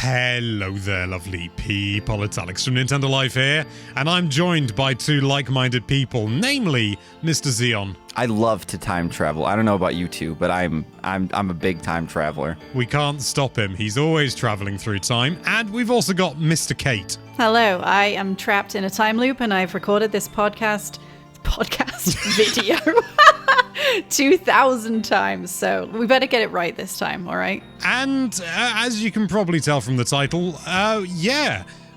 Hello there, lovely people. It's Alex from Nintendo Life here, and I'm joined by two like-minded people, namely Mr. Xeon. I love to time travel. I don't know about you two, but I'm a big time traveler. We can't stop him. He's always traveling through time. And we've also got Mr. Kate. Hello, I am trapped in a time loop, and I've recorded this podcast video 2,000 times, so we better get it right this time, all right? And as you can probably tell from the title,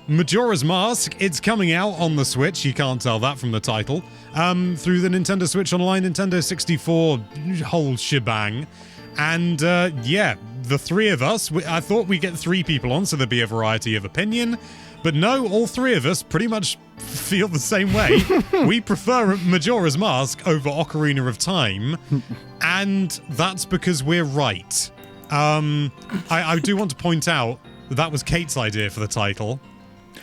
Majora's Mask, it's coming out on the Switch. You can't tell that from the title. Through the Nintendo Switch Online, Nintendo 64 whole shebang. And the three of us, I thought we'd get three people on so there'd be a variety of opinion. But no, all three of us pretty much feel the same way. We prefer Majora's Mask over Ocarina of Time, and that's because we're right. I do want to point out that was Kate's idea for the title.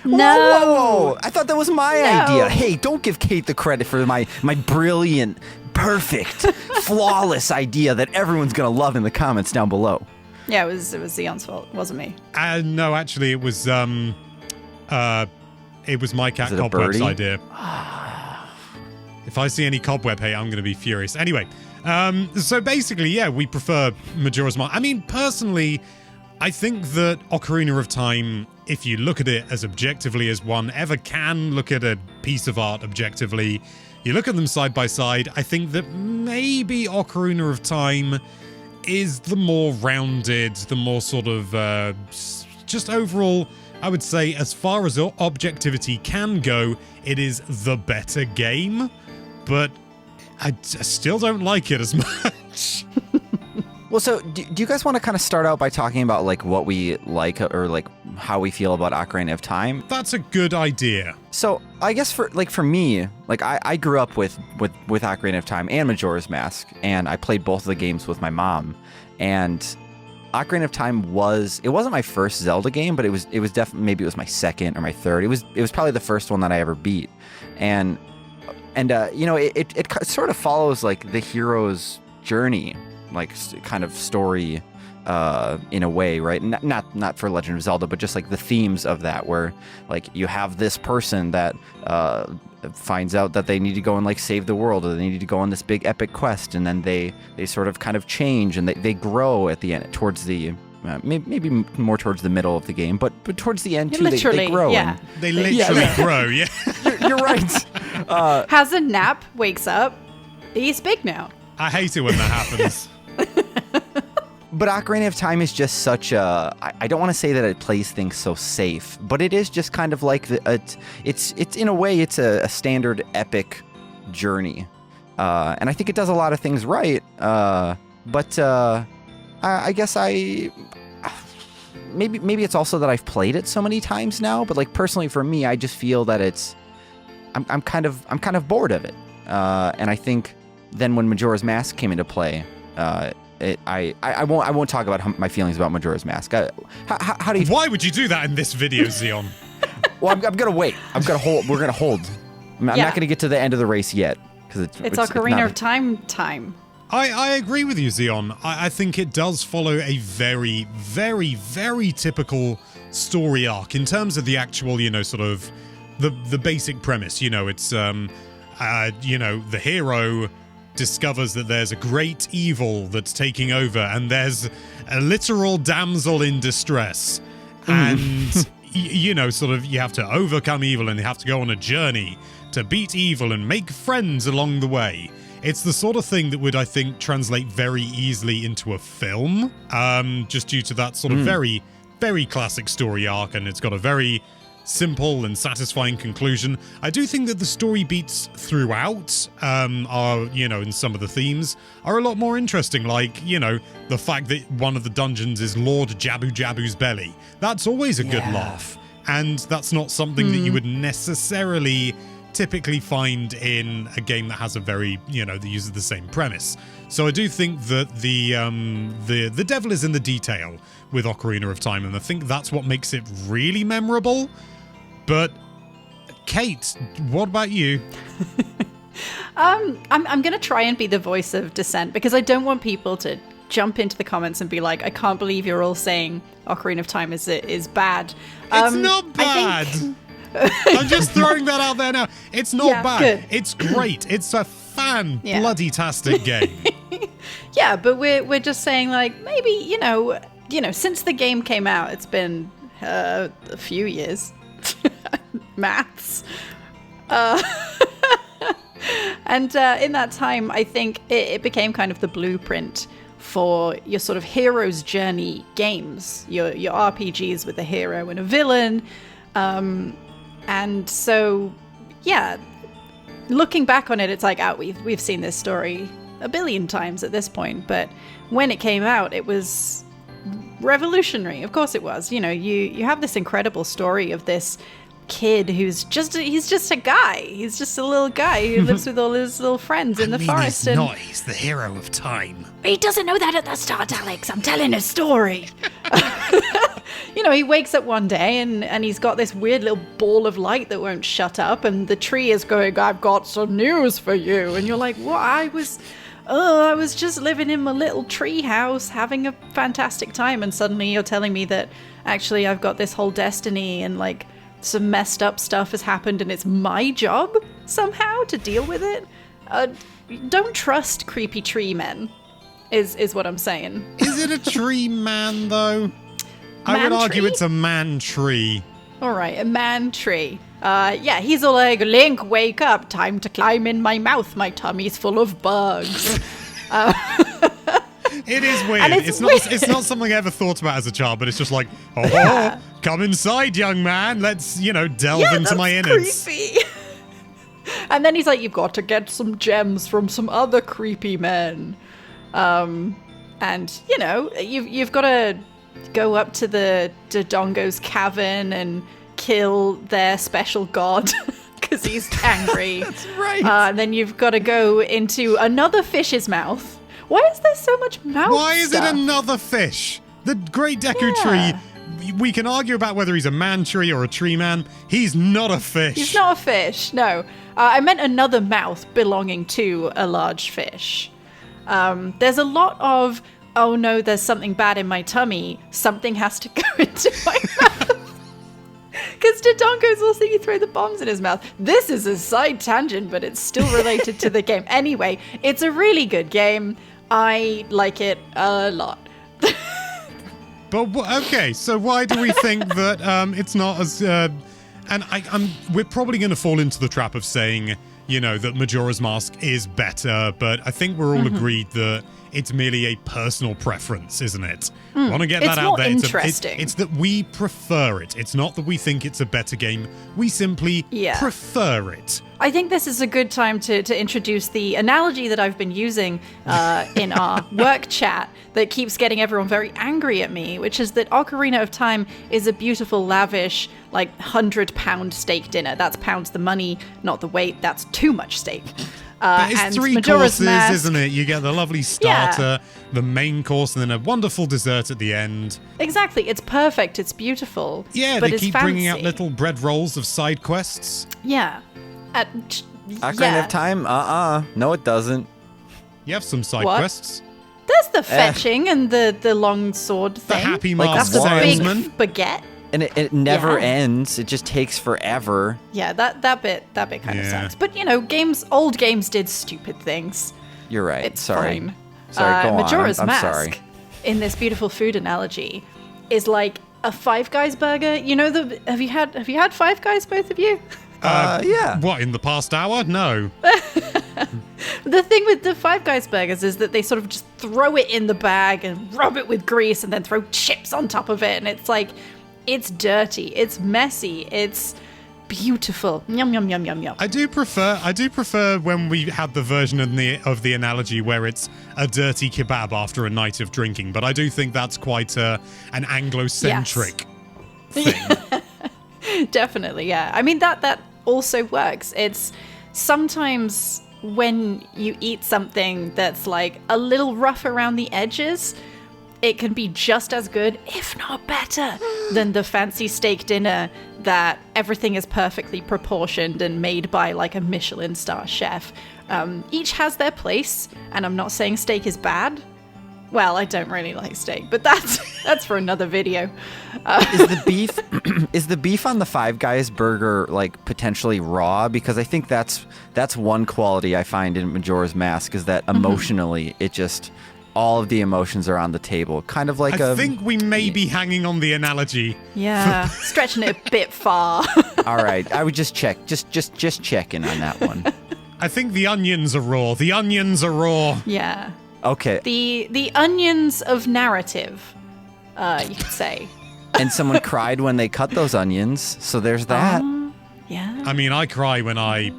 No! Whoa! I thought that was my idea. Hey, don't give Kate the credit for my brilliant, perfect, flawless idea that everyone's gonna love in the comments down below. Yeah, it was Xeon's fault. It wasn't me. No, actually, it was my cat Cobweb's idea. If I see any Cobweb hate, I'm going to be furious. Anyway, so basically, yeah, we prefer Majora's Mask. I mean, personally, I think that Ocarina of Time, if you look at it as objectively as one ever can look at a piece of art objectively, you look at them side by side, I think that maybe Ocarina of Time is the more rounded, the more sort of just overall, I would say, as far as objectivity can go, it is the better game, but I still don't like it as much. Well, so do you guys want to kind of start out by talking about like what we like or like how we feel about Ocarina of Time? That's a good idea. So I guess for me, like I grew up with Ocarina of Time and Majora's Mask, and I played both of the games with my mom, and Ocarina of Time wasn't my first Zelda game, but it was definitely, maybe it was my second or my third. It was probably the first one that I ever beat, and it sort of follows like the hero's journey, like kind of story in a way, right? Not for Legend of Zelda, but just like the themes of that, where like you have this person that finds out that they need to go and like save the world, or they need to go on this big epic quest, and then they sort of kind of change and they grow at the end, towards the maybe more towards the middle of the game, but towards the end too, they grow. Yeah. And they literally grow. Yeah, you're right. Has a nap, wakes up, he's big now. I hate it when that happens. But Ocarina of Time is just such a... I don't want to say that it plays things so safe, but it is just kind of like... It's in a way, it's a standard epic journey. And I think it does a lot of things right. But I guess maybe it's also that I've played it so many times now, but like personally for me, I just feel that I'm kind of bored of it. And I think then when Majora's Mask came into play... I won't talk about my feelings about Majora's Mask. How do you? Why would you do that in this video, Xeon? Well, I'm gonna wait. We're gonna hold. I'm not gonna get to the end of the race yet because it's Ocarina of Time. I agree with you, Xeon. I think it does follow a very, very, very typical story arc in terms of the actual, sort of the basic premise. It's the hero discovers that there's a great evil that's taking over, and there's a literal damsel in distress, and sort of you have to overcome evil, and you have to go on a journey to beat evil and make friends along the way. It's the sort of thing that would, I think, translate very easily into a film, just due to that sort of very, very classic story arc, and it's got a very simple and satisfying conclusion. I do think that the story beats throughout are, in some of the themes, are a lot more interesting. Like, the fact that one of the dungeons is Lord Jabu Jabu's belly. That's always a good laugh. And that's not something that you would necessarily typically find in a game that has a very, that uses the same premise. So I do think that the devil is in the detail with Ocarina of Time, and I think that's what makes it really memorable. But Kate, what about you? I'm going to try and be the voice of dissent because I don't want people to jump into the comments and be like, I can't believe you're all saying Ocarina of Time is bad. It's not bad. I'm just throwing that out there now. It's not bad. Good. It's great. It's a bloody-tastic game. Yeah, but we're just saying, like, maybe, you know, since the game came out, it's been a few years. Maths. And in that time, I think it became kind of the blueprint for your sort of hero's journey games, your RPGs with a hero and a villain. And so, yeah, looking back on it, it's like, we've seen this story a billion times at this point. But when it came out, it was revolutionary. Of course it was. You know, you have this incredible story of this kid who's just a guy. He's just a little guy who lives with all his little friends in the forest. He's the hero of time. He doesn't know that at the start, Alex. I'm telling a story. You know, he wakes up one day and he's got this weird little ball of light that won't shut up, and the tree is going, I've got some news for you. And you're like, what? I was just living in my little tree house having a fantastic time, and suddenly you're telling me that actually I've got this whole destiny and like some messed up stuff has happened and it's my job somehow to deal with it. Don't trust creepy tree men is what I'm saying. Is it a tree man though? I would argue it's a man tree. All right, a man tree. Yeah, he's all like, Link, wake up. Time to climb in my mouth. My tummy's full of bugs. It is weird. It's not something I ever thought about as a child, but it's just like, come inside, young man. Let's, delve into my innards. Creepy. And then he's like, you've got to get some gems from some other creepy men. And, you've got to go up to the Dodongo's cavern and kill their special god because he's angry. That's right. And then you've got to go into another fish's mouth. Why is there so much mouth Why is stuff? it another fish? The Great Deku Tree, we can argue about whether he's a man tree or a tree man. He's not a fish. He's not a fish, no. I meant another mouth belonging to a large fish. There's a lot of, oh no, there's something bad in my tummy. Something has to go into my mouth. Because Dodongo's also, you throw the bombs in his mouth. This is a side tangent, but it's still related to the game. Anyway, it's a really good game. I like it a lot. But okay, so why do we think that it's not as? We're probably going to fall into the trap of saying, that Majora's Mask is better. But I think we're all agreed that it's merely a personal preference, isn't it? I want to get that out there. Interesting. It's that we prefer it. It's not that we think it's a better game. We simply prefer it. I think this is a good time to introduce the analogy that I've been using in our work chat that keeps getting everyone very angry at me, which is that Ocarina of Time is a beautiful, lavish, like 100-pound steak dinner. That's pounds the money, not the weight. That's too much steak. But it's and 3 Majora's courses, Mask, isn't it? You get the lovely starter, the main course, and then a wonderful dessert at the end. Exactly. It's perfect. It's beautiful. Yeah, but they it's keep fancy. bringing out little bread rolls of side quests. Yeah. Ocarina of Time? No, it doesn't. You have some side What? quests. There's the fetching and the long sword thing. The happy Like, mask that's a big salesman. baguette. And it never ends. It just takes forever. Yeah, that bit kind of Yeah. sucks. But old games did stupid things. You're right. It's Sorry. fine. Sorry, go on. Majora's I'm Mask, sorry. in this beautiful food analogy, is like a Five Guys burger. Have you had Five Guys, both of you? Yeah. What, in the past hour? No. The thing with the Five Guys burgers is that they sort of just throw it in the bag and rub it with grease and then throw chips on top of it, and it's like, it's dirty, it's messy, it's beautiful. Yum yum yum yum yum. I do prefer when we had the version of the analogy where it's a dirty kebab after a night of drinking, but I do think that's quite an Anglo-centric thing. Definitely, yeah. I mean, that also works. It's sometimes when you eat something that's like a little rough around the edges, it can be just as good, if not better, than the fancy steak dinner that everything is perfectly proportioned and made by like a Michelin star chef. Each has their place, and I'm not saying steak is bad. Well, I don't really like steak, but that's for another video. Is the beef on the Five Guys burger like potentially raw? Because I think that's one quality I find in Majora's Mask is that emotionally it just all of the emotions are on the table, kind of like I think we may be hanging on the analogy. Yeah, stretching it a bit far. All right, I would just check, just checking on that one. I think the onions are raw. The onions are raw. Yeah. Okay. The onions of narrative, you could say. And someone cried when they cut those onions, so there's that. Yeah. I mean, I cry when I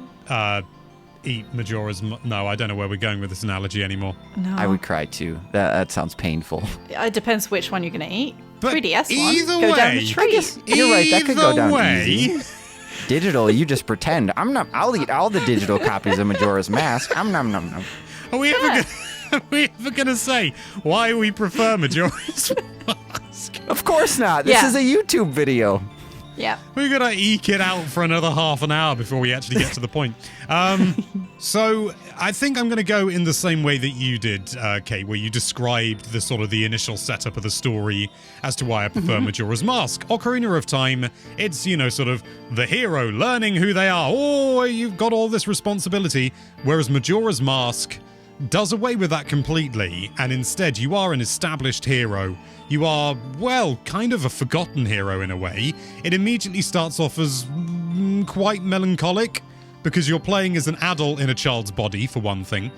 eat Majora's... No, I don't know where we're going with this analogy anymore. No. I would cry too. That sounds painful. It depends which one you're going to eat. But 3DS either one. Go down way- the tree. You're right, that could go down Either easy. way- Digital, you just pretend. I'll eat all the digital copies of Majora's Mask. Nom nom nom. Are we ever gonna say why we prefer Majora's Mask? Of course not. This Yeah. is a YouTube video. Yeah. We're gonna eke it out for another half an hour before we actually get to the point. So I think I'm gonna go in the same way that you did, Kate, where you described the sort of the initial setup of the story as to why I prefer Majora's Mask. Ocarina of Time, it's, sort of the hero learning who they are. Oh, you've got all this responsibility. Whereas Majora's Mask does away with that completely, and instead you are an established hero. You are, well, kind of a forgotten hero in a way. It immediately starts off as quite melancholic, because you're playing as an adult in a child's body, for one thing.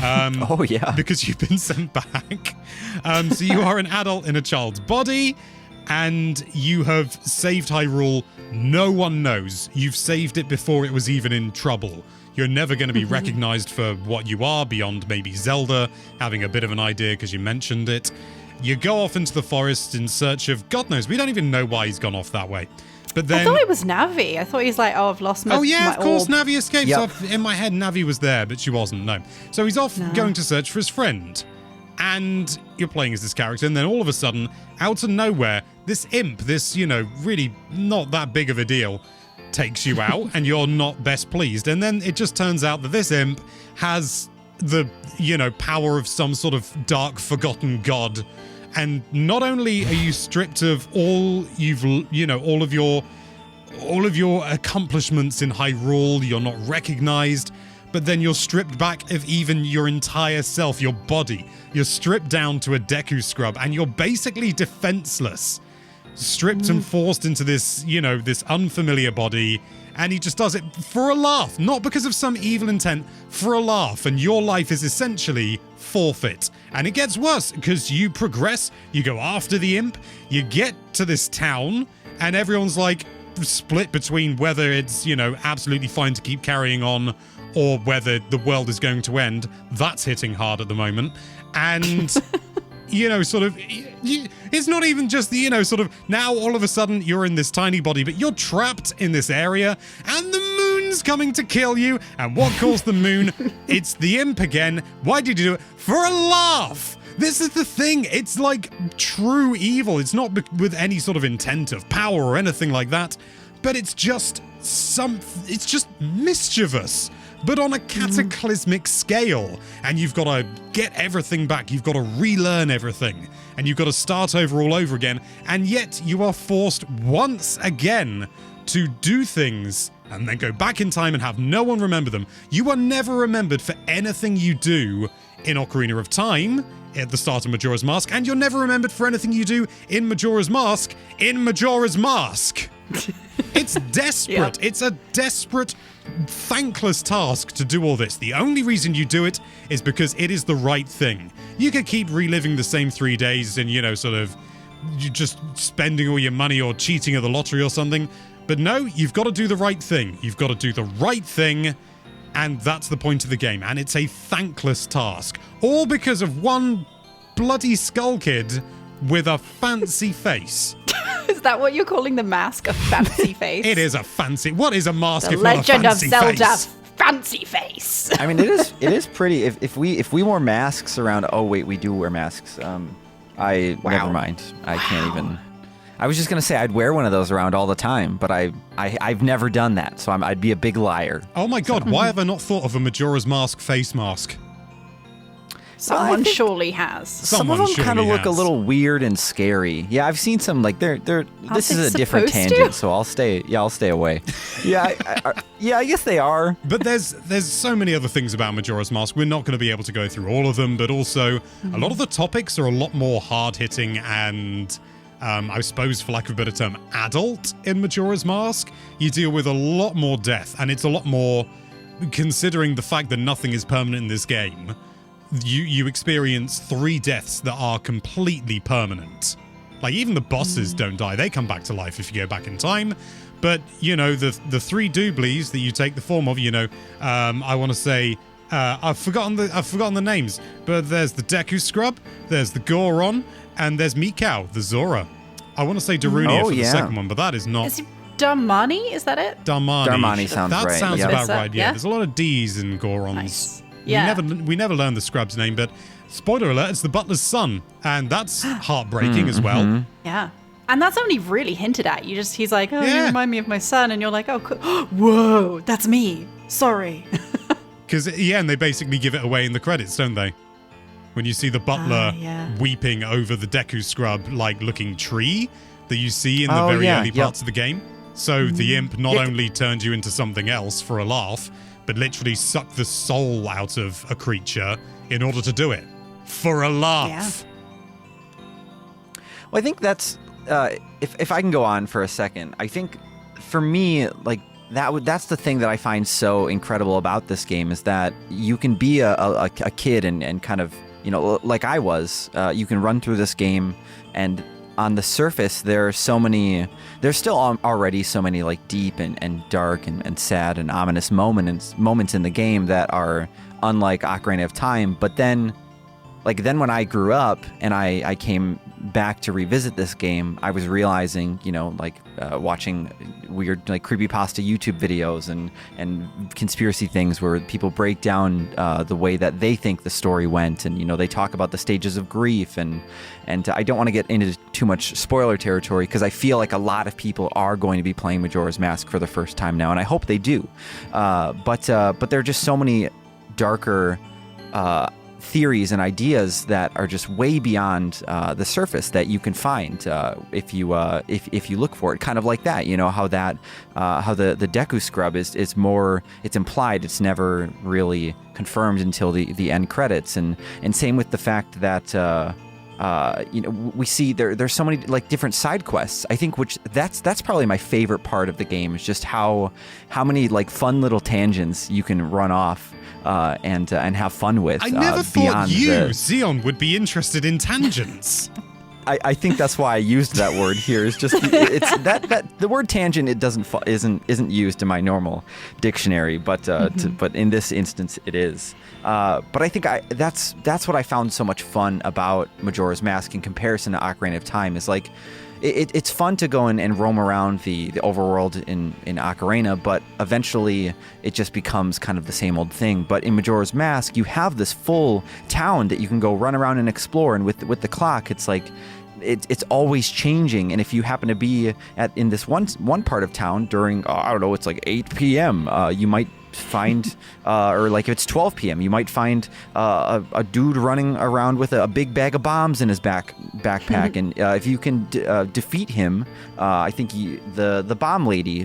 Oh, yeah. Because you've been sent back. So you are an adult in a child's body, and you have saved Hyrule. No one knows. You've saved it before it was even in trouble. You're never going to be recognized for what you are beyond maybe Zelda having a bit of an idea because you mentioned it. You go off into the forest in search of God knows. We don't even know why he's gone off that way. But then I thought it was Navi. I thought he's like, oh, I've lost my Oh yeah, my of course, orb. Navi escapes. Yep. In my head, Navi was there, but she wasn't, no. So he's off going to search for his friend. And you're playing as this character, and then all of a sudden, out of nowhere, this imp, this, really not that big of a deal, takes you out, and you're not best pleased. And then it just turns out that this imp has the, power of some sort of dark, forgotten god. And not only are you stripped of all all of your accomplishments in Hyrule, you're not recognized, but then you're stripped back of even your entire self, your body. You're stripped down to a Deku scrub, and you're basically defenseless. Stripped and forced into this, this unfamiliar body, and he just does it for a laugh, not because of some evil intent, for a laugh, and your life is essentially forfeit. And it gets worse, because you progress, you go after the imp, you get to this town, and everyone's like split between whether it's, absolutely fine to keep carrying on, or whether the world is going to end. That's hitting hard at the moment. And it's not even just the, sort of now all of a sudden you're in this tiny body, but you're trapped in this area and the moon's coming to kill you. And what caused the moon? It's the imp again. Why did you do it? For a laugh. This is the thing. It's like true evil. It's not with any sort of intent of power or anything like that, but it's just it's just mischievous, but on a cataclysmic scale. And you've got to get everything back. You've got to relearn everything. And you've got to start over all over again. And yet you are forced once again to do things and then go back in time and have no one remember them. You are never remembered for anything you do in Ocarina of Time at the start of Majora's Mask. And you're never remembered for anything you do in Majora's Mask in Majora's Mask. It's desperate. Yep. It's a desperate, thankless task to do all this. The only reason you do it is because it is the right thing. You could keep reliving the same 3 days and, you just spending all your money or cheating at the lottery or something. But no, you've got to do the right thing. You've got to do the right thing, and that's the point of the game. And it's a thankless task. All because of one bloody skull kid with a fancy face. Is that what you're calling the mask? A fancy face? It is a fancy... What is a mask The if not a Legend of fancy Zelda face? fancy face. I mean, it is pretty. If we wore masks around, oh wait, we do wear masks. Never mind. I can't even. I was just gonna say I'd wear one of those around all the time, but I've never done that, so I'd be a big liar. Oh my god, why have I not thought of a Majora's Mask face mask? Someone think surely has. some of Someone them kind of surely look a has. little weird and scary. Yeah, I've seen some like they're. This they is a different supposed to? tangent, so I'll stay. Yeah, I'll stay away. Yeah, I guess they are. But there's so many other things about Majora's Mask. We're not going to be able to go through all of them, but also a lot of the topics are a lot more hard-hitting and, I suppose, for lack of a better term, adult in Majora's Mask. You deal with a lot more death, and it's a lot more, considering the fact that nothing is permanent in this game, you experience 3 deaths that are completely permanent. Like, even the bosses don't die. They come back to life if you go back in time. But, you know, the 3 Dooblies that you take the form of, you know, I want to say, I've forgotten the names, but there's the Deku Scrub, there's the Goron, and there's Mikau, the Zora. I want to say Darunia for the second one, but that is not... Is it Darmani? Is that it? Darmani sounds that right. That sounds Yeah. about Is that- right, yeah. yeah? There's a lot of D's in Gorons. Nice. Yeah. We never learned the Scrub's name, but spoiler alert, it's the butler's son, and that's heartbreaking as well. Yeah. And that's only really hinted at. He's like, oh, you Yeah. remind me of my son. And you're like, oh, cool. Whoa, that's me. Sorry. Because, yeah, and they basically give it away in the credits, don't they? When you see the butler yeah. weeping over the Deku Scrub, like, looking tree that you see in the Oh, very yeah, early yep. parts of the game. So the imp not only turned you into something else for a laugh, but literally sucked the soul out of a creature in order to do it. For a laugh. Well, I think that's if I can go on for a second. I think for me, like that's the thing that I find so incredible about this game is that you can be a kid and kind of, you know, like I was. You can run through this game, and on the surface there's still already so many like deep and dark and sad and ominous moments in the game that are unlike Ocarina of Time. But then when I grew up and I came back to revisit this game, I was realizing, you know, like watching weird like creepypasta YouTube videos and conspiracy things where people break down the way that they think the story went, and you know they talk about the stages of grief and I don't want to get into too much spoiler territory because I feel like a lot of people are going to be playing Majora's Mask for the first time now, and I hope they do. But there are just so many darker theories and ideas that are just way beyond the surface that you can find if you look for it. Kind of like that, you know, how the Deku Scrub is more, it's implied, it's never really confirmed until the end credits, and same with the fact that you know, we see there's so many like different side quests. I think that's probably my favorite part of the game is just how many like fun little tangents you can run off and have fun with. I never thought beyond Xeon, would be interested in tangents. I think that's why I used that word here. Is just it's that the word tangent isn't used in my normal dictionary, but but in this instance it is. But I think that's what I found so much fun about Majora's Mask in comparison to Ocarina of Time is like it's fun to go and roam around the overworld in Ocarina, but eventually it just becomes kind of the same old thing. But in Majora's Mask, you have this full town that you can go run around and explore, and with the clock, it's like it's always changing. And if you happen to be in this one part of town during I don't know, it's like 8 p.m., you might find or like if it's 12 p.m. you might find a dude running around with a big bag of bombs in his backpack and if you can defeat him, I think the bomb lady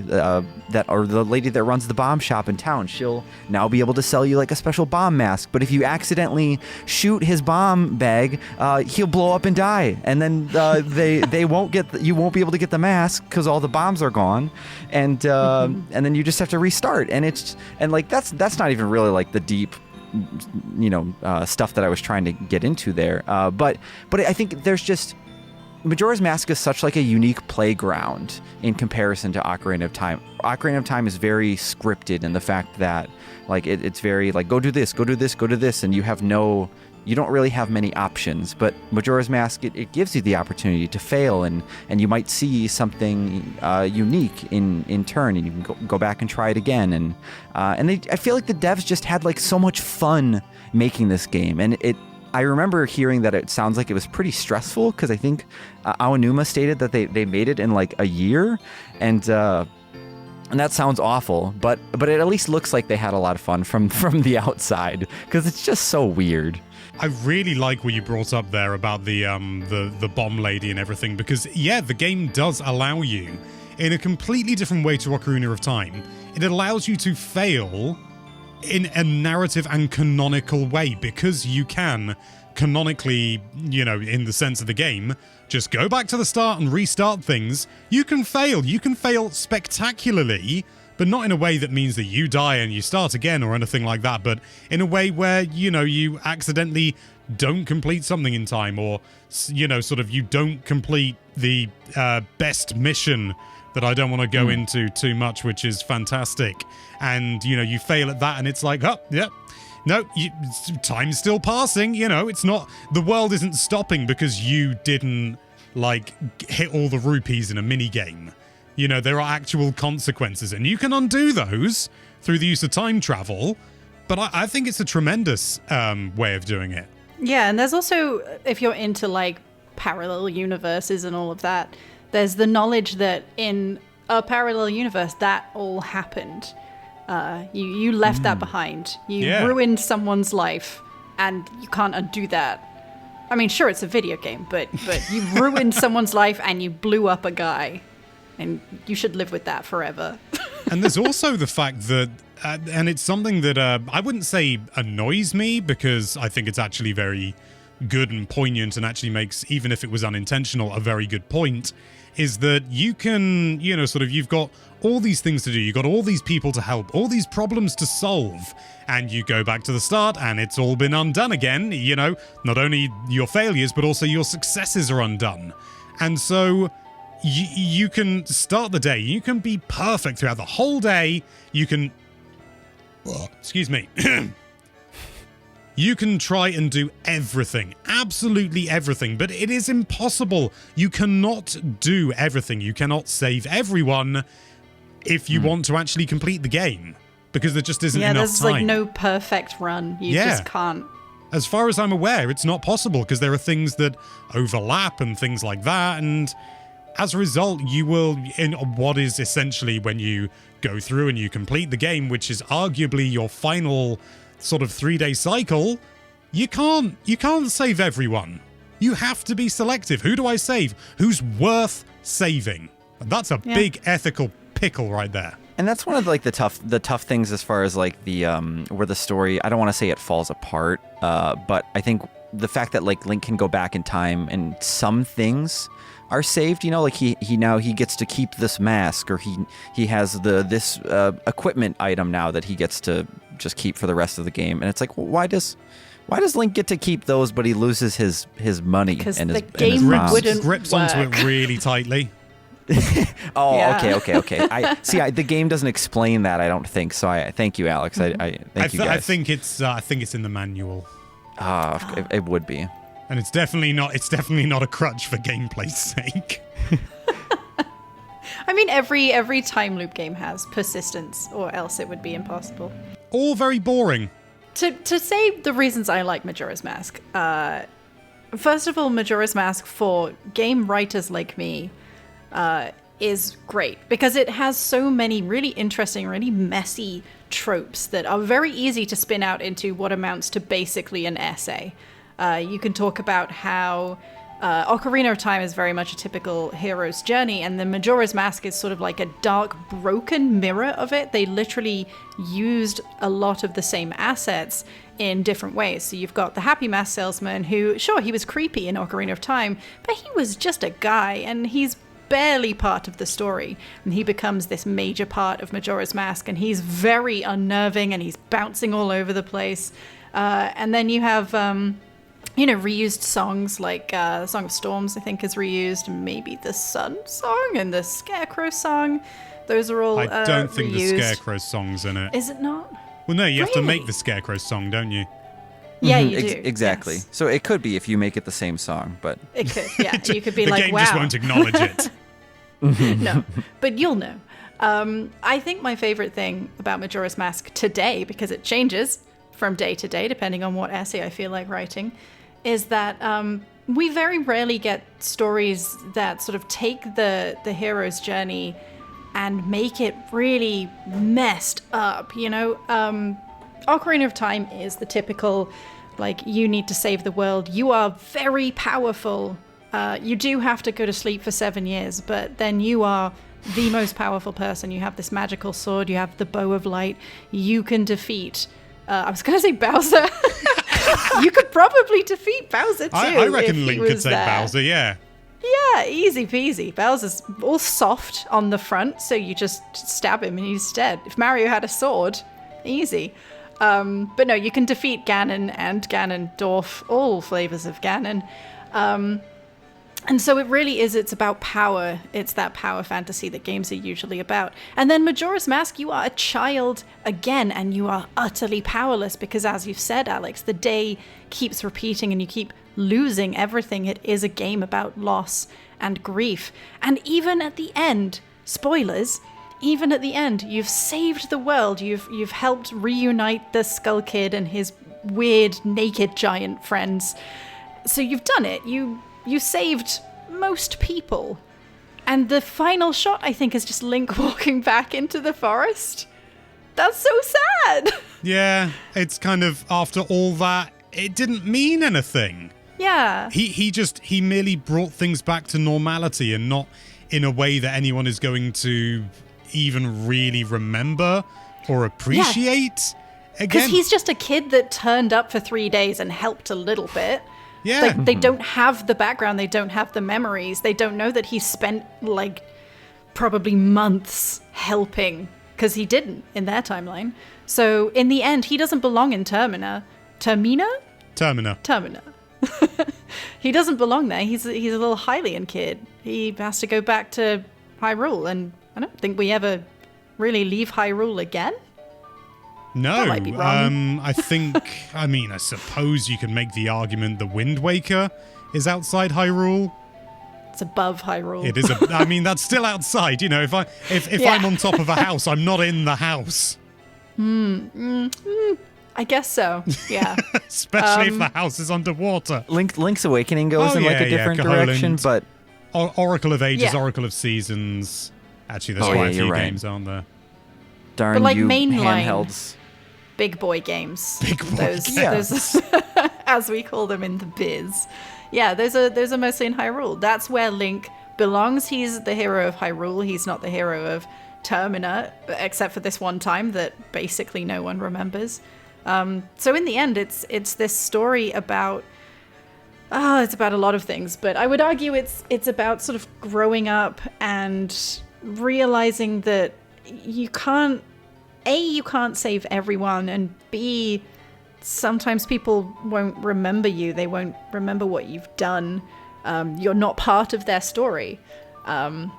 or the lady that runs the bomb shop in town, she'll now be able to sell you like a special bomb mask. But if you accidentally shoot his bomb bag, he'll blow up and die, and then you won't be able to get the mask because all the bombs are gone, and then you just have to restart. And like that's not even really like the deep, you know, stuff that I was trying to get into there. But I think there's just Majora's Mask is such like a unique playground in comparison to Ocarina of Time. Ocarina of Time is very scripted in the fact that like it's very like go do this, go do this, go do this, and you don't really have many options. But Majora's Mask, it gives you the opportunity to fail, and you might see something unique in turn, and you can go back and try it again. And I feel like the devs just had like so much fun making this game, and I remember hearing that it sounds like it was pretty stressful because I think Aonuma stated that they made it in like a year, and that sounds awful, but it at least looks like they had a lot of fun from the outside because it's just so weird. I really like what you brought up there about the bomb lady and everything, because yeah, the game does allow you, in a completely different way to Ocarina of Time, it allows you to fail in a narrative and canonical way, because you can canonically, in the sense of the game, just go back to the start and restart things. You can fail spectacularly, but not in a way that means that you die and you start again or anything like that, but in a way where, you accidentally don't complete something in time, or, sort of you don't complete the best mission that I don't want to go into too much, which is fantastic. And, you fail at that and it's like, oh, yeah, no, time's still passing, it's not, the world isn't stopping because you didn't, hit all the rupees in a mini game. There are actual consequences, and you can undo those through the use of time travel, but I think it's a tremendous way of doing it. Yeah, and there's also, if you're into, parallel universes and all of that, there's the knowledge that in a parallel universe, that all happened. You left that behind. You ruined someone's life, and you can't undo that. I mean, sure, it's a video game, but you ruined someone's life and you blew up a guy. And you should live with that forever. And there's also the fact that, and it's something that I wouldn't say annoys me, because I think it's actually very good and poignant and actually makes, even if it was unintentional, a very good point, is that you can, you've got all these things to do, you've got all these people to help, all these problems to solve, and you go back to the start and it's all been undone again, not only your failures, but also your successes are undone. And so you can start the day, you can be perfect throughout the whole day, you can, excuse me, you can try and do everything, absolutely everything, but it is impossible. You cannot do everything. You cannot save everyone if you want to actually complete the game, because there just isn't enough time. Yeah, there's no perfect run. You just can't. As far as I'm aware, it's not possible, because there are things that overlap and things like that, and as a result, you will, in what is essentially when you go through and you complete the game, which is arguably your final sort of 3-day cycle, you can't save everyone. You have to be selective. Who do I save? Who's worth saving? And that's a big ethical pickle right there. And that's one of the tough things as far as the where the story, I don't want to say it falls apart, but I think the fact that Link can go back in time and some things are saved, he gets to keep this mask, or he has this equipment item now that he gets to just keep for the rest of the game. And it's like, well, why does Link get to keep those, but he loses his money and his game wouldn't grips work. onto it really tightly. Okay. The game doesn't explain that, I don't think. So I thank you, Alex. I thank you guys. I think it's in the manual. It would be. And it's definitely not a crutch for gameplay's sake. I mean, every time loop game has persistence, or else it would be impossible. All very boring. To say the reasons I like Majora's Mask, first of all, Majora's Mask for game writers like me is great, because it has so many really interesting, really messy tropes that are very easy to spin out into what amounts to basically an essay. You can talk about how Ocarina of Time is very much a typical hero's journey, and the Majora's Mask is sort of like a dark, broken mirror of it. They literally used a lot of the same assets in different ways. So you've got the Happy Mask salesman who, sure, he was creepy in Ocarina of Time, but he was just a guy, and he's barely part of the story. And he becomes this major part of Majora's Mask, and he's very unnerving, and he's bouncing all over the place. And then you have reused songs like Song of Storms, I think, is reused, and maybe the Sun song and the Scarecrow song. Those are all I don't think reused. the Scarecrow song's in it. Is it not? Well, no, you have to Really? make the Scarecrow song, don't you? Yeah, you do. Exactly. Yes. So it could be if you make it the same song, but It could, yeah. You could be the like, game wow. just won't acknowledge it. No, but you'll know. I think my favorite thing about Majora's Mask today, because it changes from day to day depending on what essay I feel like writing, is that we very rarely get stories that sort of take the hero's journey and make it really messed up, Ocarina of Time is the typical Like, you need to save the world. You are very powerful. You do have to go to sleep for 7 years, but then you are the most powerful person. You have this magical sword. You have the bow of light. You can defeat... I was going to say Bowser. You could probably defeat Bowser, too. I reckon Link could take Bowser, yeah. Yeah, easy peasy. Bowser's all soft on the front, so you just stab him and he's dead. If Mario had a sword, easy. But no, you can defeat Ganon and Ganondorf, all flavors of Ganon. And so it really is, it's about power. It's that power fantasy that games are usually about. And then Majora's Mask, you are a child again, and you are utterly powerless because, as you've said, Alex, the day keeps repeating and you keep losing everything. It is a game about loss and grief. And even at the end, spoilers, even at the end, you've saved the world. You've helped reunite the Skull Kid and his weird naked giant friends. So you've done it. You saved most people. And the final shot, I think, is just Link walking back into the forest. That's so sad. Yeah, it's kind of, after all that, it didn't mean anything. Yeah. He merely brought things back to normality, and not in a way that anyone is going to even really remember or appreciate. Because he's just a kid that turned up for 3 days and helped a little bit. Yeah. Like, they don't have the background. They don't have the memories. They don't know that he spent, like, probably months helping, because he didn't in their timeline. So, in the end, he doesn't belong in Termina. Termina. He doesn't belong there. He's a little Hylian kid. He has to go back to Hyrule, and I don't think we ever really leave Hyrule again. No, That might be wrong. I suppose you can make the argument the Wind Waker is outside Hyrule. It's above Hyrule. It is. That's still outside. You know, if I'm on top of a house, I'm not in the house. I guess so. Yeah. Especially if the house is underwater. Link's Awakening goes in like a different direction, but Oracle of Ages, Yeah. Oracle of Seasons. Actually, there's Oh, quite yeah, a few you're right. games, aren't there? darn But, like, you mainline. handhelds. Big boy games. Big boy those, games. as we call them in the biz. Yeah, those are mostly in Hyrule. That's where Link belongs. He's the hero of Hyrule. He's not the hero of Termina, except for this one time that basically no one remembers. So in the end, it's this story about it's about a lot of things, but I would argue it's about sort of growing up and realizing that you can't save everyone, and B, sometimes people won't remember you. They won't remember what you've done. You're not part of their story. And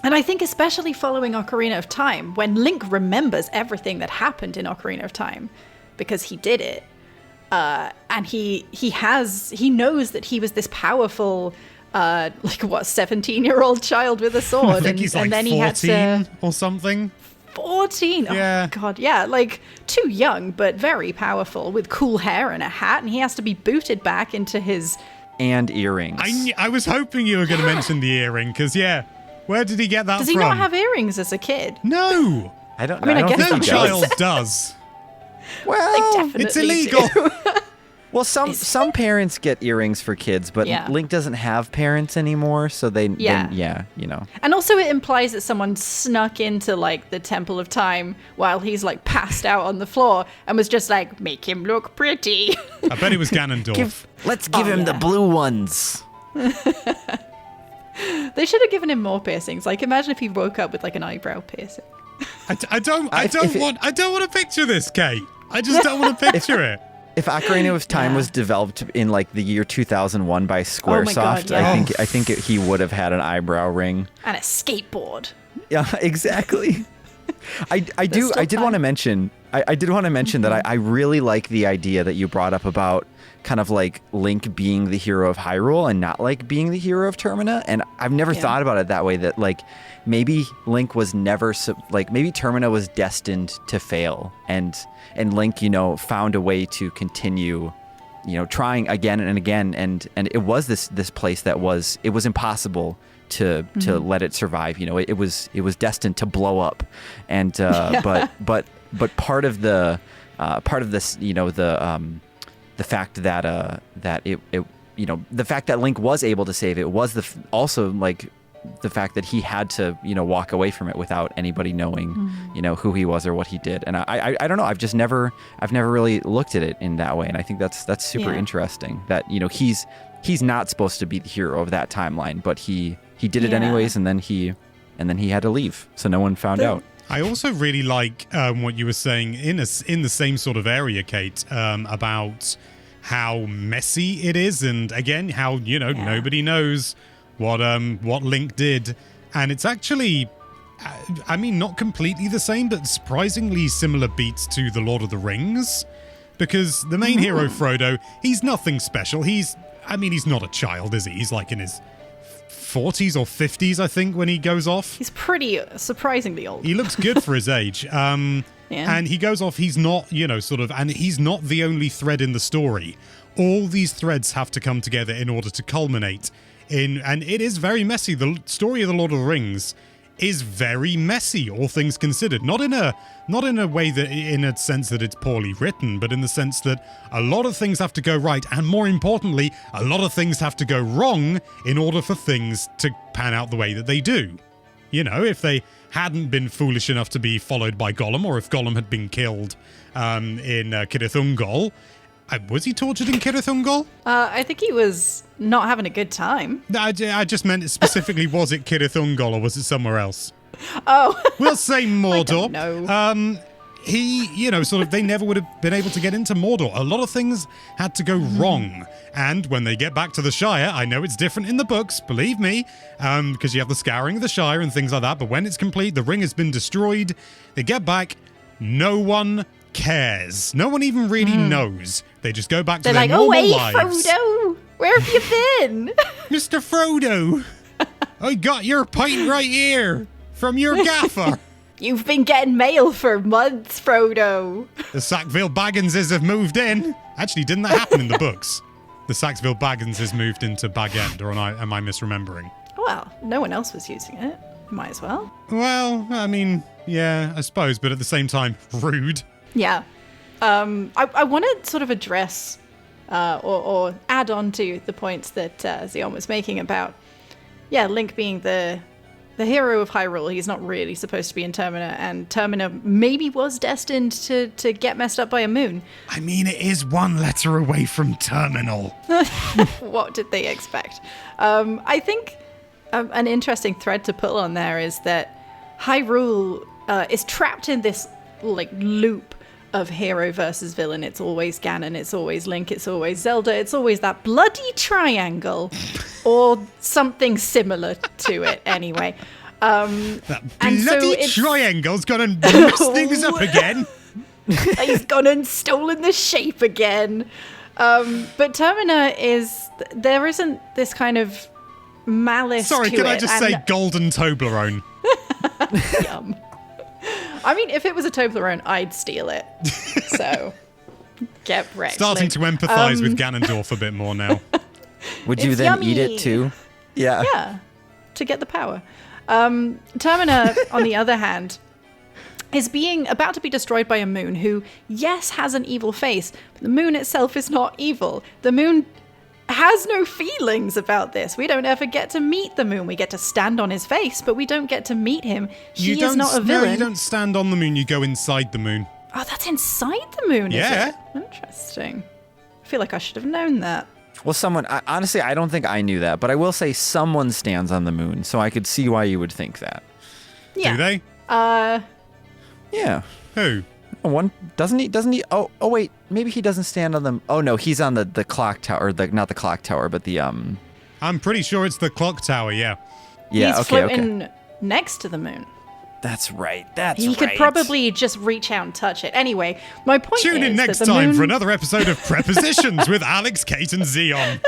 I think especially following Ocarina of Time, when Link remembers everything that happened in Ocarina of Time, because he did it, and he knows that he was this powerful, 17-year-old child with a sword. I think he's like and then 14 he had to, or something. 14. Yeah. Oh, God. Yeah. Like, too young, but very powerful, with cool hair and a hat. And he has to be booted back into his... And earrings. I was hoping you were going to mention the earring, because, where did he get that from? Does he not have earrings as a kid? No. I don't. I mean, I don't guess think No he child does. does. Well, Definitely It's illegal. do. well, some parents get earrings for kids, but Yeah. Link doesn't have parents anymore, so Yeah. you know. And also it implies that someone snuck into, like, the Temple of Time while he's, like, passed out on the floor and was just like, make him look pretty. I bet it was Ganondorf. Let's give him the yeah. blue ones. They should have given him more piercings. Like, imagine if he woke up with, like, an eyebrow piercing. I don't if it- want to picture this, Kate. I just don't want to picture it. If Ocarina of Time was developed in like the year 2001 by Squaresoft, my God, yeah. I think he would have had an eyebrow ring. And a skateboard. Yeah, exactly. I did still want to fun. mention that I really like the idea that you brought up about kind of like Link being the hero of Hyrule and not like being the hero of Termina. And I've never thought about it that way, that like maybe Link was never maybe Termina was destined to fail, and Link, found a way to continue, trying again and again, and it was this place that was impossible to let it survive. It was destined to blow up, and but part of this, the fact that it you know, the fact that Link was able to save it was also like the fact that he had to, you know, walk away from it without anybody knowing, you know, who he was or what he did. And I don't know. I've never really looked at it in that way. And I think that's super interesting that, you know, he's not supposed to be the hero of that timeline, but he did it anyways. And then he had to leave. So no one found out. I also really like what you were saying in the same sort of area, Kate, about how messy it is, and again, how, you know, nobody knows what Link did. And it's actually, I mean, not completely the same, but surprisingly similar beats to The Lord of the Rings. Because the main hero, Frodo, he's nothing special. He's not a child, is he? He's like in his 40s or 50s, I think, when he goes off. He's pretty surprisingly old. He looks good for his age. And he goes off, he's not, you know, sort of, and he's not the only thread in the story. All these threads have to come together in order to culminate in, and it is very messy. The story of The Lord of the Rings is very messy, all things considered. Not in a way that, in a sense that it's poorly written, but in the sense that a lot of things have to go right, and more importantly, a lot of things have to go wrong in order for things to pan out the way that they do. You know, if they hadn't been foolish enough to be followed by Gollum, or if Gollum had been killed in Cirith Ungol. Was he tortured in Cirith Ungol? I think he was not having a good time. I just meant specifically, was it Cirith Ungol or was it somewhere else? Oh. We'll say Mordor. I don't know. He, you know, sort of, they never would have been able to get into Mordor. A lot of things had to go wrong. And when they get back to the Shire, I know it's different in the books, believe me, because you have the scouring of the Shire and things like that. But when it's complete, the ring has been destroyed. They get back, no one cares. No one even really knows. They just go back to their normal lives. They're like, Frodo, where have you been? Mr. Frodo, I got your pint right here from your gaffer. You've been getting mail for months, Frodo. The Sackville Bagginses have moved in. Actually, didn't that happen in the books? The Sackville Bagginses moved into Bag End, or am I misremembering? Well, no one else was using it. Might as well. Well, I mean, yeah, I suppose, but at the same time, rude. Yeah. I want to sort of address or add on to the points that Zion was making about, Link being the hero of Hyrule. He's not really supposed to be in Termina, and Termina maybe was destined to get messed up by a moon. I mean, it is one letter away from terminal. What did they expect? I think an interesting thread to pull on there is that Hyrule is trapped in this like loop of hero versus villain. It's always Ganon, it's always Link, it's always Zelda, it's always that bloody triangle or something similar to it anyway. That bloody triangle's gonna mess things up again. He's gone and stolen the shape again. But Termina there isn't this kind of malice Sorry, to can it. I just say golden Toblerone? Yum. I mean, if it was a Toblerone, I'd steal it. So, get wrecked. Starting to empathise with Ganondorf a bit more now. Would you then eat it too? Yeah. Yeah, to get the power. Termina, on the other hand, is about to be destroyed by a moon who, yes, has an evil face, but the moon itself is not evil. The moon has no feelings about this. We don't ever get to meet the moon. We get to stand on his face, but we don't get to meet him. He is not a villain. No, you don't stand on the moon, you go inside the moon. Oh, that's inside the moon, yeah. Is it? Interesting. I feel like I should have known that. Well, honestly, I don't think I knew that, but I will say someone stands on the moon, so I could see why you would think that. Yeah. Do they? Yeah. Who? One doesn't he? Oh wait, maybe he doesn't stand on them. Oh no, he's on the clock tower. Not the clock tower, but the I'm pretty sure it's the clock tower. Yeah. Yeah. He's floating next to the moon. That's right. He could probably just reach out and touch it. Anyway, my point is Tune in next that the time moon... for another episode of Prepositions with Alex, Kate, and Zion.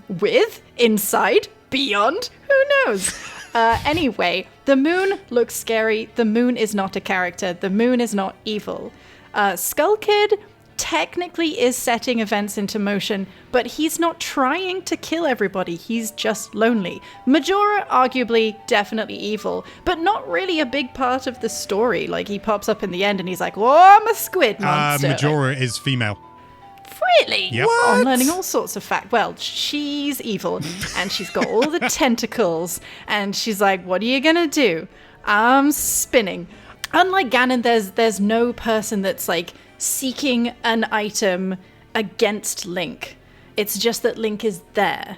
With, inside, beyond, who knows? Anyway, the moon looks scary. The moon is not a character. The moon is not evil. Skull Kid technically is setting events into motion, but he's not trying to kill everybody. He's just lonely. Majora, arguably, definitely evil, but not really a big part of the story. Like, he pops up in the end and he's like, "Oh, I'm a squid monster." Majora is female. Really? Yep. I'm learning all sorts of facts. Well, she's evil, and she's got all the tentacles, and she's like, "What are you gonna do?" I'm spinning. Unlike Ganon, there's no person that's like seeking an item against Link. It's just that Link is there.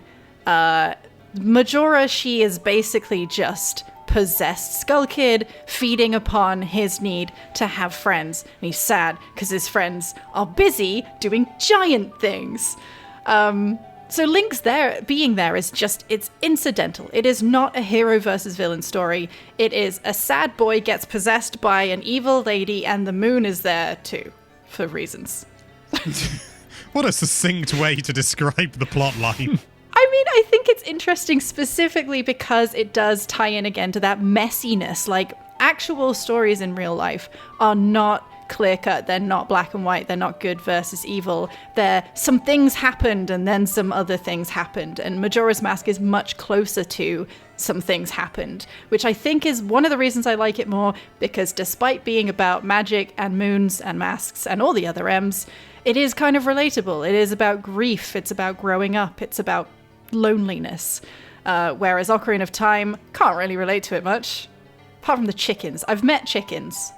Majora, she is basically just possessed Skull Kid feeding upon his need to have friends. And he's sad because his friends are busy doing giant things. So Link's being there is just, it's incidental. It is not a hero versus villain story. It is a sad boy gets possessed by an evil lady and the moon is there too, for reasons. What a succinct way to describe the plot line. I mean, I think it's interesting specifically because it does tie in again to that messiness. Like, actual stories in real life are not clear-cut. They're not black and white. They're not good versus evil. Some things happened and then some other things happened. And Majora's Mask is much closer to some things happened, which I think is one of the reasons I like it more, because despite being about magic and moons and masks and all the other M's, it is kind of relatable. It is about grief. It's about growing up. It's about loneliness. Whereas Ocarina of Time, can't really relate to it much. Apart from the chickens. I've met chickens.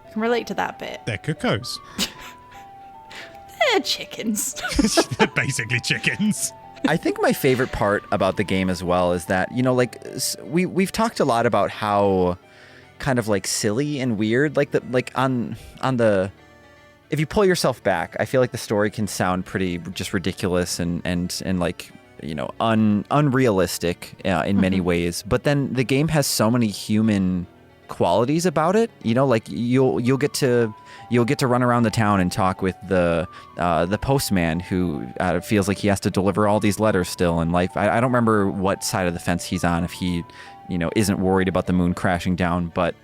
I can relate to that bit. They're cuckoos. They're chickens. They're basically chickens. I think my favorite part about the game as well is that, you know, like we've talked a lot about how kind of like silly and weird, like on the if you pull yourself back, I feel like the story can sound pretty just ridiculous and like, you know, unrealistic in many ways. But then the game has so many human qualities about it, you know, like you'll get to run around the town and talk with the postman who feels like he has to deliver all these letters still in life. I don't remember what side of the fence he's on, if he, you know, isn't worried about the moon crashing down, but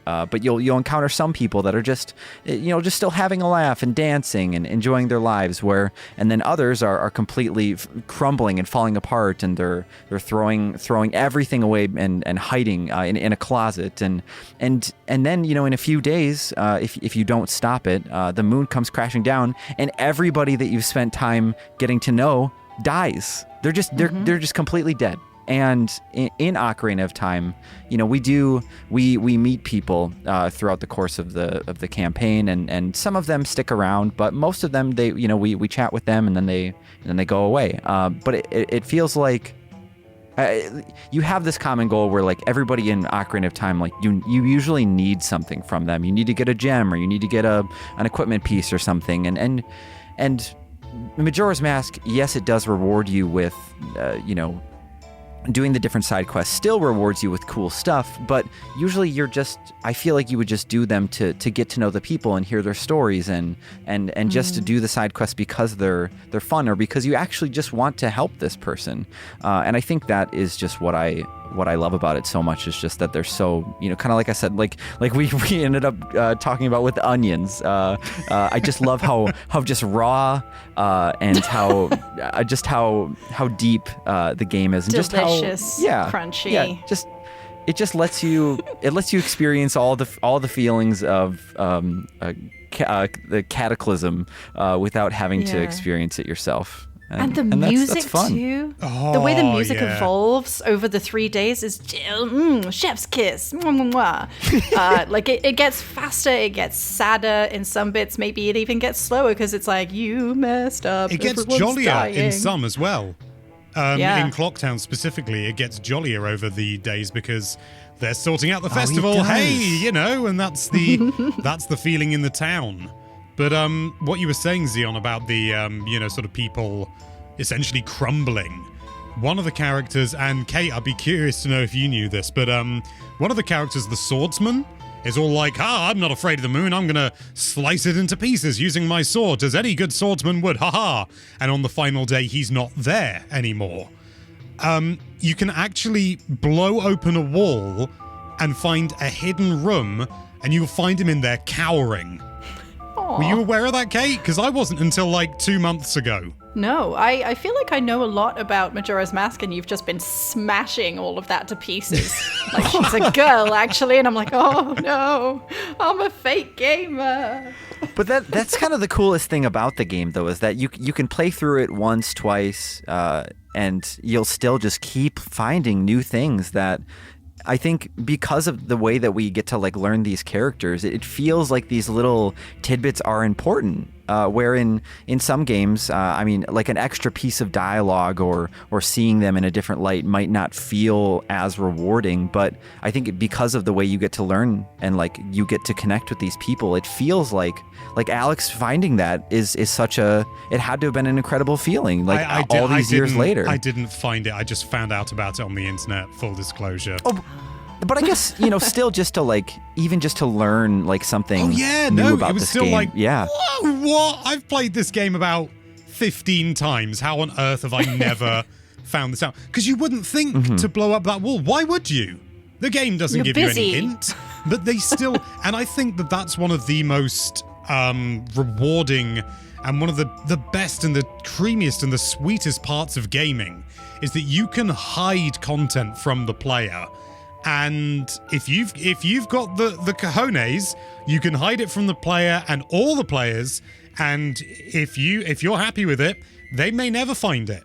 you'll encounter some people that are just, you know, just still having a laugh and dancing and enjoying their lives, and then others are completely crumbling and falling apart, and they're throwing everything away and hiding in a closet, and then, you know, in a few days, if you don't stop it, the moon comes crashing down, and everybody that you've spent time getting to know dies. They're just completely dead. And in Ocarina of Time, you know, we meet people throughout the course of the campaign, and some of them stick around, but most of them, they, you know, we chat with them and then they go away. But it feels like you have this common goal where, like, everybody in Ocarina of Time, like, you usually need something from them. You need to get a gem, or you need to get an equipment piece or something, and Majora's Mask, yes, it does reward you with you know, doing the different side quests still rewards you with cool stuff, but usually I feel like you would just do them to get to know the people and hear their stories and just to do the side quests because they're fun, or because you actually just want to help this person. And I think that is just what I love about it so much, is just that they're so, you know, kind of like I said, like we ended up talking about with onions. I just love how just raw and how deep the game is, and delicious, just how crunchy. Yeah, it just lets you experience all the feelings of the cataclysm without having to experience it yourself. And the music that's fun. too. Oh, the way the music yeah. evolves over the 3 days is chef's kiss. Mwah, mwah, mwah. Like it gets faster, it gets sadder in some bits. Maybe it even gets slower because it's like, you messed up. It gets everyone's jollier dying. in some as well. Yeah. In Clocktown specifically, it gets jollier over the days because they're sorting out the festival. Hey, you know, and that's the feeling in the town. But what you were saying, Xeon, about the you know, sort of people essentially crumbling. One of the characters, and Kate, I'd be curious to know if you knew this, but one of the characters, the swordsman, is all like, I'm not afraid of the moon. I'm gonna slice it into pieces using my sword, as any good swordsman would. And on the final day, he's not there anymore. You can actually blow open a wall and find a hidden room, and you'll find him in there cowering. Aw. Were you aware of that, Kate? Because I wasn't until like 2 months ago. No, I feel like I know a lot about Majora's Mask, and you've just been smashing all of that to pieces. Like, she's a girl, actually, and I'm like, oh no, I'm a fake gamer. But that's kind of the coolest thing about the game, though, is that you can play through it once, twice, and you'll still just keep finding new things that I think because of the way that we get to like learn these characters, it feels like these little tidbits are important. Where in some games, I mean, like an extra piece of dialogue or seeing them in a different light might not feel as rewarding. But I think because of the way you get to learn and like you get to connect with these people, it feels like Alex finding that is such a, it had to have been an incredible feeling. Like all these years later. I didn't find it. I just found out about it on the internet. Full disclosure. Oh, but I guess, still just to like, even just to learn like something new about it was this still game. like, yeah. What? I've played this game about 15 times. How on earth have I never found this out? Because you wouldn't think to blow up that wall. Why would you? The game doesn't give you any hint. But they still, and I think that that's one of the most rewarding and one of the best and the creamiest and the sweetest parts of gaming is that you can hide content from the player. And if you've got the cojones, you can hide it from the player and all the players. And if you're happy with it, they may never find it.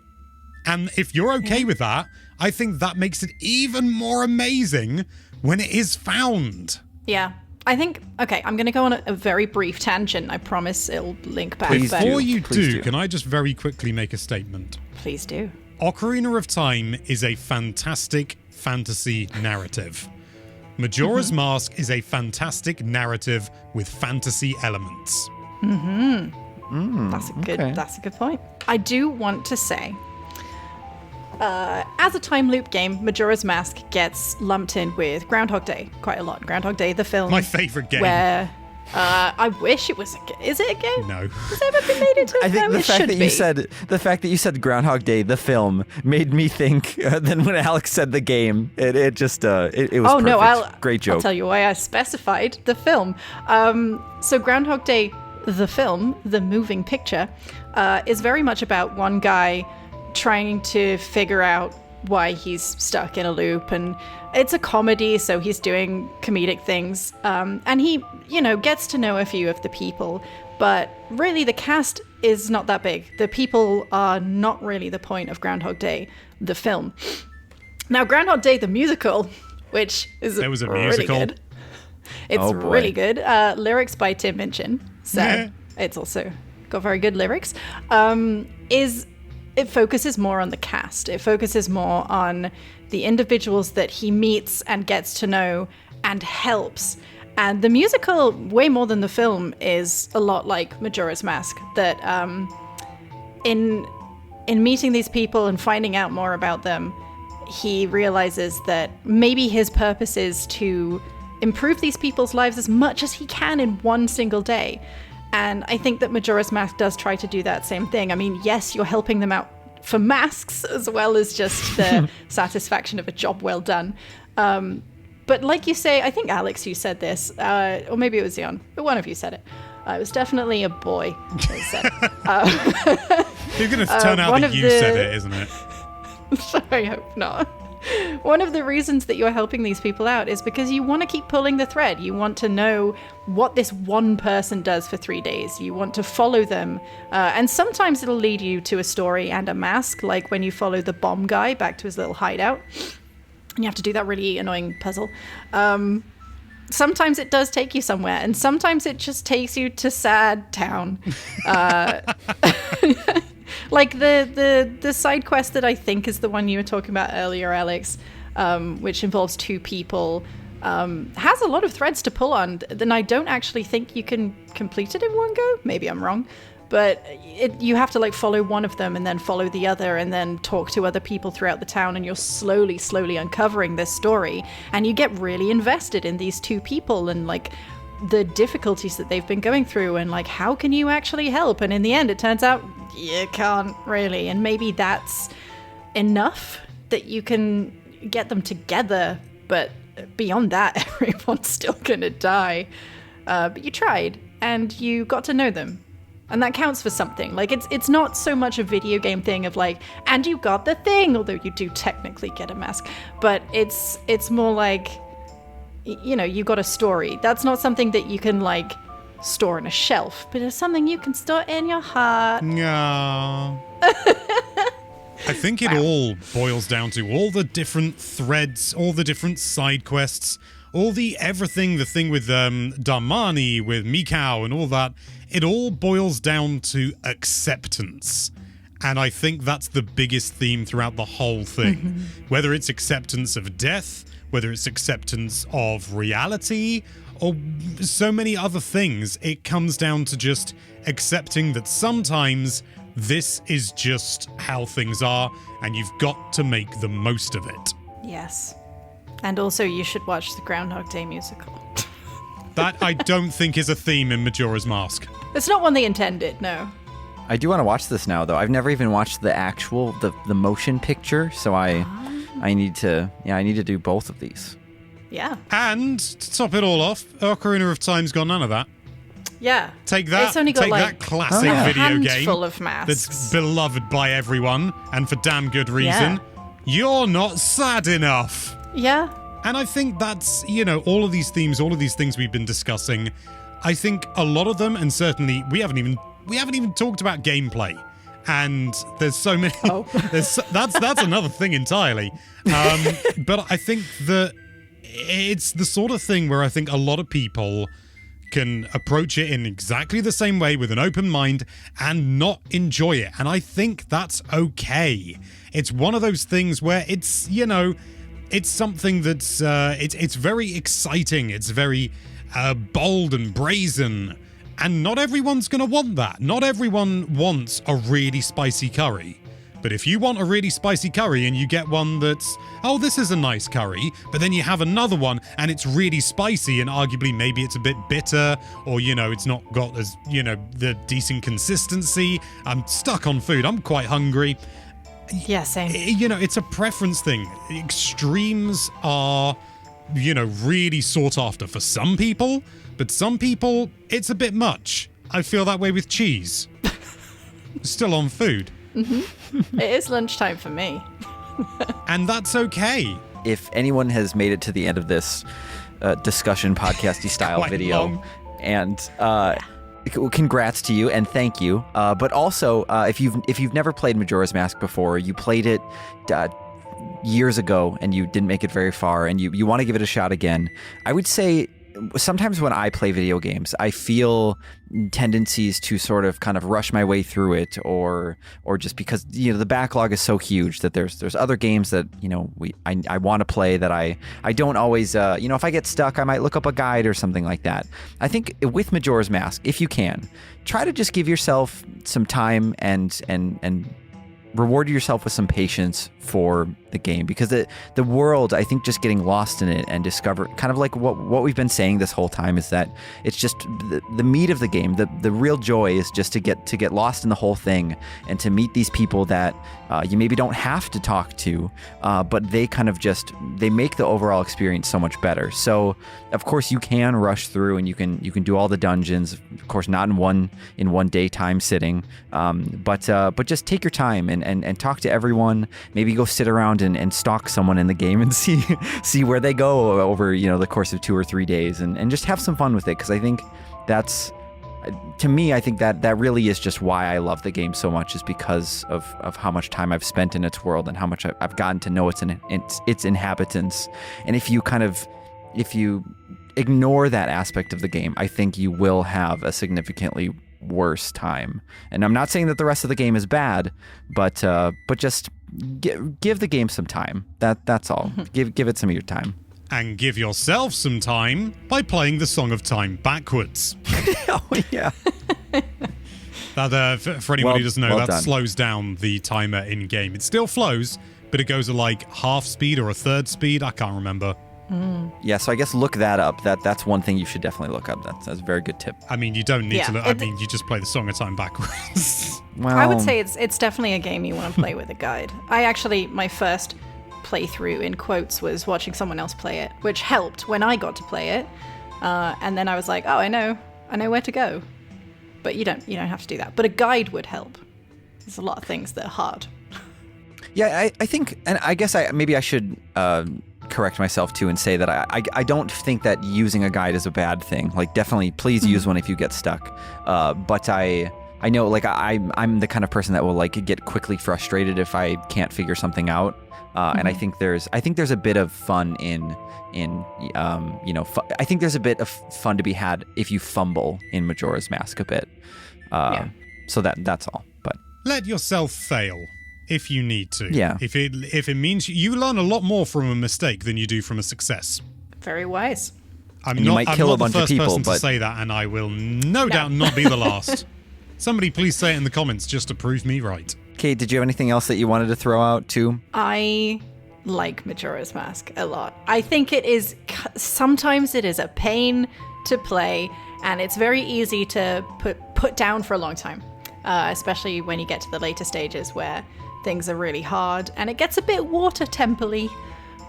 And if you're okay with that, I think that makes it even more amazing when it is found. Yeah. I think, okay, I'm going to go on a very brief tangent. I promise it'll link back. Before you do, can I just very quickly make a statement? Please do. Ocarina of Time is a fantastic fantasy narrative. Majora's Mask is a fantastic narrative with fantasy elements. That's a good point. I do want to say, as a time loop game, Majora's Mask gets lumped in with Groundhog Day quite a lot. Groundhog Day, the film. My favorite game. Where I wish it was. Is it a game? No. Has it ever been made into a I think film? the fact that you said Groundhog Day, the film, made me think. Then when Alex said the game, it was. Oh perfect. No! Great joke. I'll tell you why I specified the film. So Groundhog Day, the film, the moving picture, is very much about one guy trying to figure out why he's stuck in a loop, and it's a comedy, so he's doing comedic things, and he gets to know a few of the people, but really the cast is not that big. The people are not really the point of Groundhog Day, the film. Now Groundhog Day the musical, which is there was a really musical. good. It's really good. Lyrics by Tim Minchin, so it's also got very good lyrics. It focuses more on the cast. It focuses more on the individuals that he meets and gets to know and helps. And the musical, way more than the film, is a lot like Majora's Mask. That in meeting these people and finding out more about them, he realizes that maybe his purpose is to improve these people's lives as much as he can in one single day. And I think that Majora's Mask does try to do that same thing. I mean, yes, you're helping them out for masks as well as just the satisfaction of a job well done. But like you say, I think Alex, you said this, or maybe it was Jan, but one of you said it. It was definitely a boy that said it. It's going to turn out that you said it, isn't it? I hope not. One of the reasons that you're helping these people out is because you want to keep pulling the thread. You want to know what this one person does for 3 days. You want to follow them. And sometimes it'll lead you to a story and a mask, like when you follow the bomb guy back to his little hideout. And you have to do that really annoying puzzle. Sometimes it does take you somewhere, and sometimes it just takes you to Sad Town. Like the side quest that I think is the one you were talking about earlier, Alex, which involves two people, has a lot of threads to pull on. Then I don't actually think you can complete it in one go. Maybe I'm wrong. But you have to like follow one of them and then follow the other and then talk to other people throughout the town, and you're slowly uncovering this story, and you get really invested in these two people and like the difficulties that they've been going through, and like how can you actually help? And in the end it turns out you can't really, and maybe that's enough that you can get them together, but beyond that everyone's still gonna die. But you tried. and you got to know them. And that counts for something. Like, it's not so much a video game thing of like, and you got the thing, although you do technically get a mask. But it's more like, you know, you got a story. That's not something that you can, like, store on a shelf, but it's something you can store in your heart. No. I think it all boils down to all the different threads, all the different side quests, all the everything, the thing with Darmani, with Mikau and all that. It all boils down to acceptance. And I think that's the biggest theme throughout the whole thing. Mm-hmm. Whether it's acceptance of death, whether it's acceptance of reality, or so many other things, it comes down to just accepting that sometimes this is just how things are, and you've got to make the most of it. Yes. And also you should watch the Groundhog Day musical. That I don't think is a theme in Majora's Mask. It's not one they intended, no. I do want to watch this now, though. I've never even watched the actual, the motion picture, so I need to do both of these. Yeah. And to top it all off, Ocarina of Time's got none of that. Yeah. Take that. It's only got that classic video game of masks. That's beloved by everyone, and for damn good reason. Yeah. You're not sad enough. Yeah. And I think that's, you know, all of these themes, all of these things we've been discussing, I think a lot of them, and certainly we haven't even talked about gameplay. And there's so many. Oh. That's another thing entirely. But I think that it's the sort of thing where I think a lot of people can approach it in exactly the same way with an open mind and not enjoy it. And I think that's okay. It's one of those things where it's, you know, it's something that's it's very exciting. It's very bold and brazen. And not everyone's going to want that. Not everyone wants a really spicy curry. But if you want a really spicy curry and you get one that's, oh, this is a nice curry, but then you have another one and it's really spicy and arguably maybe it's a bit bitter or, you know, it's not got as, you know, the decent consistency. I'm stuck on food. I'm quite hungry. Yeah, same. You know, it's a preference thing. Extremes are, you know, really sought after for some people, but some people, it's a bit much. I feel that way with cheese. Still on food. Mm-hmm. It is lunchtime for me. And that's okay. If anyone has made it to the end of this discussion podcasty style video, long. And congrats to you and thank you. But also, if you've never played Majora's Mask before, you played it years ago and you didn't make it very far, and you want to give it a shot again, I would say sometimes when I play video games, I feel tendencies to sort of kind of rush my way through it, or just because, you know, the backlog is so huge that there's other games that, you know, I want to play that I don't always, you know, if I get stuck, I might look up a guide or something like that. I think with Majora's Mask, if you can, try to just give yourself some time and reward yourself with some patience for the game, because the world, I think, just getting lost in it and discover, kind of like what we've been saying this whole time, is that it's just the meat of the game. The real joy is just to get lost in the whole thing and to meet these people that you maybe don't have to talk to, but they kind of just, they make the overall experience so much better. So of course you can rush through and you can do all the dungeons, of course not in one daytime sitting, but just take your time and talk to everyone. Maybe go sit around and stalk someone in the game and see where they go over, you know, the course of 2 or 3 days, and just have some fun with it, because I think that's, to me, I think that really is just why I love the game so much, is because of how much time I've spent in its world and how much I've gotten to know its inhabitants. And if you ignore that aspect of the game, I think you will have a significantly worse time. And I'm not saying that the rest of the game is bad, but just give the game some time. That's all. Give it some of your time. And give yourself some time by playing the Song of Time backwards. Oh yeah. That for anyone who doesn't know, that done. slows down the timer in game. It still flows, but it goes at like half speed or a third speed. I can't remember. Yeah, so I guess look that up. That's one thing you should definitely look up. That's a very good tip. I mean, you don't need to look. I mean, you just play the Song of Time backwards. Well, I would say it's definitely a game you want to play with a guide. My first playthrough in quotes was watching someone else play it, which helped when I got to play it. And then I was like, oh, I know I know where to go. But you don't have to do that. But a guide would help. There's a lot of things that are hard. Yeah, I think, and I guess maybe I should correct myself too and say that I don't think that using a guide is a bad thing. Like, definitely, please use one if you get stuck. But I know, like, I'm the kind of person that will like get quickly frustrated if I can't figure something out. And I think there's a bit of fun in I think there's a bit of fun to be had if you fumble in Majora's Mask a bit. So that's all. But let yourself fail if you need to. Yeah. If it means you learn a lot more from a mistake than you do from a success. Very wise. You might kill a bunch of people, I'm not the first person but to say that, and I will no doubt not be the last. Somebody please say it in the comments just to prove me right. Kate, did you have anything else that you wanted to throw out too? I like Majora's Mask a lot. I think sometimes it is a pain to play, and it's very easy to put down for a long time, especially when you get to the later stages where things are really hard, and it gets a bit water temple-y,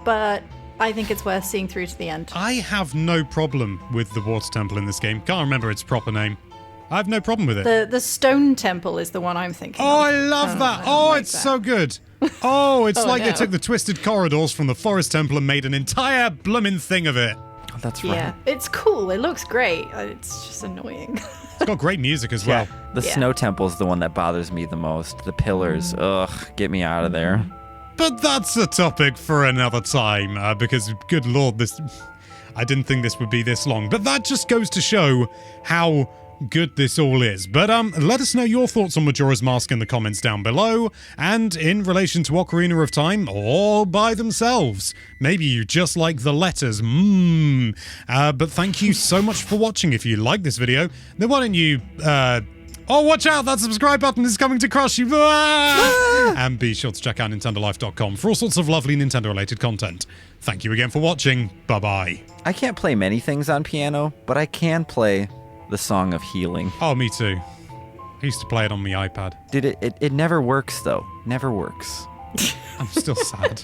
but I think it's worth seeing through to the end. I have no problem with the water temple in this game. Can't remember its proper name. I have no problem with it. The stone temple is the one I'm thinking Oh, of. I love that. Oh, it's so good. Oh, it's like no. they took the twisted corridors from the forest temple and made an entire blooming thing of it. Oh, that's right. Yeah, it's cool. It looks great. It's just annoying. It's got great music as well. The snow temple is the one that bothers me the most. The pillars, ugh, get me out of there. But that's a topic for another time, because, good lord, I didn't think this would be this long. But that just goes to show how good this all is. But let us know your thoughts on Majora's Mask in the comments down below, and in relation to Ocarina of Time, or by themselves. Maybe you just like the letters. But thank you so much for watching. If you like this video, then why don't you oh, watch out, that subscribe button is coming to crush you. And be sure to check out nintendolife.com for all sorts of lovely Nintendo related content. Thank you again for watching. Bye-bye. I can't play many things on piano, but I can play the Song of Healing. Oh, me too. I used to play it on my iPad. Dude, it never works, though. Never works. I'm still sad.